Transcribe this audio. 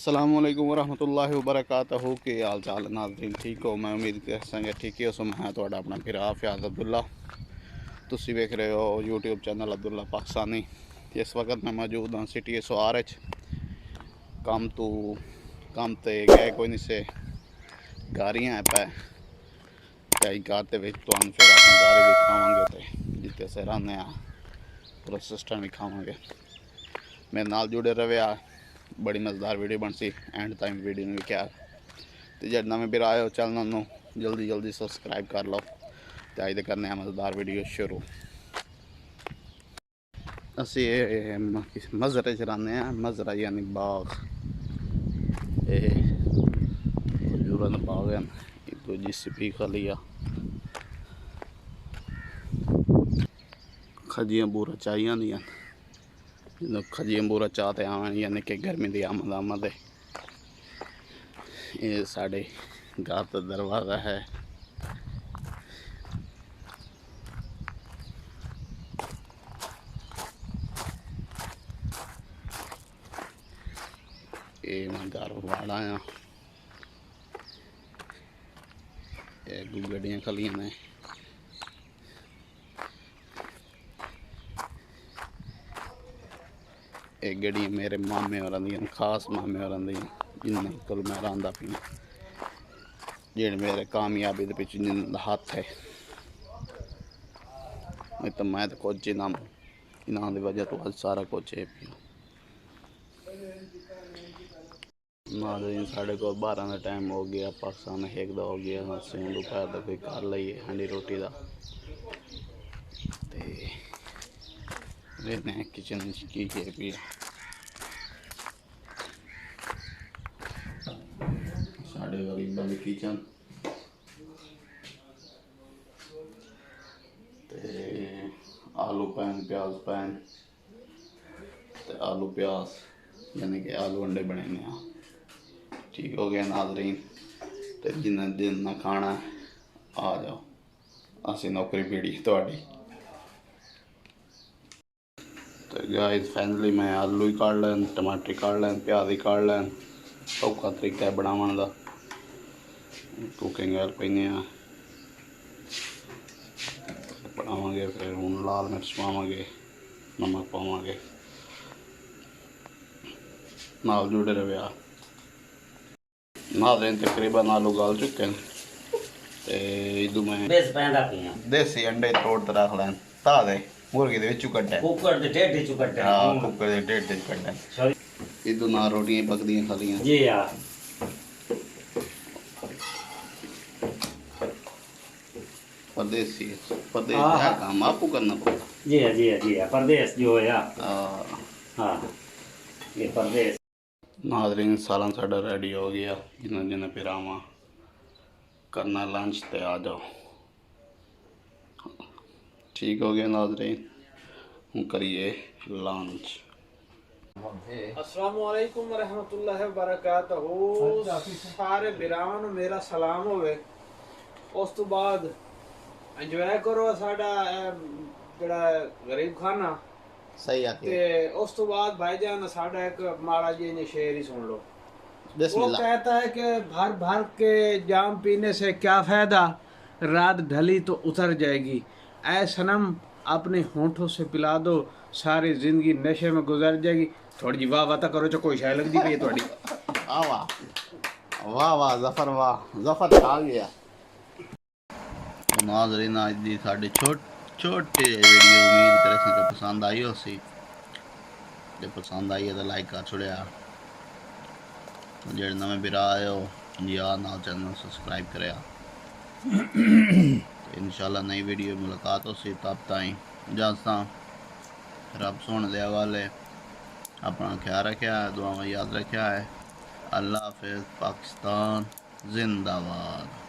अस्सलामुअलैकुम वरहमतुल्लाहि वबरकातुहू के हाल चाल नाज़रीन ठीक हो। मैं उम्मीद कर संगे ठीक ही हो। मैं थोड़ा अपना फिर फियाज अब्दुल्ला तुसी वेख रहे हो यूट्यूब चैनल अब्दुल्ला पाकिस्तानी। इस वक्त मैं मौजूद हाँ सिटी SOR काम ते गए कोई नहीं से गारियाँ पे कई घर के फिर अपनी गारी दिखावे तो जिते से रहने पूरा सिस्टम दिखावे। मेरे नाल जुड़े रहे बड़ी मज़ेदार वीडियो बन सी एंड टाइम वीडियो ने भी क्या तो जब नवे बिर आए हो चैनल नू जल्दी सब्सक्राइब कर लो तो अज करने मज़ेदार वीडियो शुरू। असी मज़रे च रहने मज़रा यानी बाग खजूर बाग हैं GCP खलिया खजियां बूरा चाहिए नहीं खजियां बूरा चाहते आवन यानी कि गर्मी की आमद ये साढ़े घर का दरवाज़ा है। ये मैं घर वाड़ा हाँ गड्डियां खलियां ने एक गड्डी मेरे मामे और खास मामे और जिन्हें कल मैं रहा पी जेड़े मेरे कामयाबी के पिछे जिन हाथ है नहीं तो मैं तो कुछ इनाम की वजह तो आज सारा कुछ है पिया नाज़रीन साढ़े को 12 का टाइम हो गया पाकिस्तान हेकदा हो गया असें दोपहर का कोई कर लीए हांडी रोटी का रहने किचन की है पिया साढ़े गरीबा की किचन आलू पैन प्याज पैन आलू प्याज यानी कि आलू अंडे बने ठीक हो गया नाज़रीन। तो जिन्हें दिन ना खाना आ जाओ असी नौकरी पीड़ी थोड़ी तो गाइस फाइनली मैं आलू ही काट लैन टमाटर काट लैन प्याज ही काट लैन सौखा तरीका है बनावन का कुकिंग गैल पैने बनावे फिर हूँ लाल मिर्च पावे नमक पावे नाल जुड़े रहे नाज़रीन तकरीबन आलू गाल चुके हैं इदू मैं देसी अंडे तोड़ तो रख लैन ताज़े मुर्गी दे विचू कड्डे कुकर दे ढेड चू कड्डे हां कुकर दे ढेड चू कड्डे इदू ना रोटियां पकदियां खालियां जी यार परदेश है काम आपको करना पड़ता जी है परदेश जो है हाँ ये परदेश। नाज़रीन सालन साडा रेडी हो गया जिन्हें जिन्हें फिर आवा करना लंच ते आ जाओ ठीक हो गया नाज़रीन हूँ करिए लंच। अस्सलाम वालेकुम रहमतुल्लाहि व बरकातहू सारे बिरावां नूं मेरा सलाम होवे। उस तो बाद एंजॉय करो साडा जेड़ा गरीब खाना सही आके ते उस तो बाद भाईजान साडा एक माड़ा जी ने शेर ही सुन लो। वो कहता है कि भर भर के जाम पीने से क्या फायदा रात ढली तो उतर जाएगी ऐ सनम अपने होंठों से पिला दो सारी जिंदगी नशे में गुजर जाएगी। थोड़ी जी वाह वाह तो करो जो कोई शायद लगती पई थोड़ी वाह वाह जफर आ गया। नाज़रीन आज दी साडी छोटी वीडियो उम्मीद करे कि पसंद आई हो सी जो पसंद आई है तो लाइक कर छोड़िया जेड़े नवे बिरा आए हो यार ना चैनल सब्सक्राइब करे इंशाल्लाह नई वीडियो मुलाकात हो सी तब ताई इजाज़त रब सोने दे हवाले अपना ख्याल रखा है दुआवां याद रखा है। अल्लाह हाफिज़ पाकिस्तान जिंदाबाद।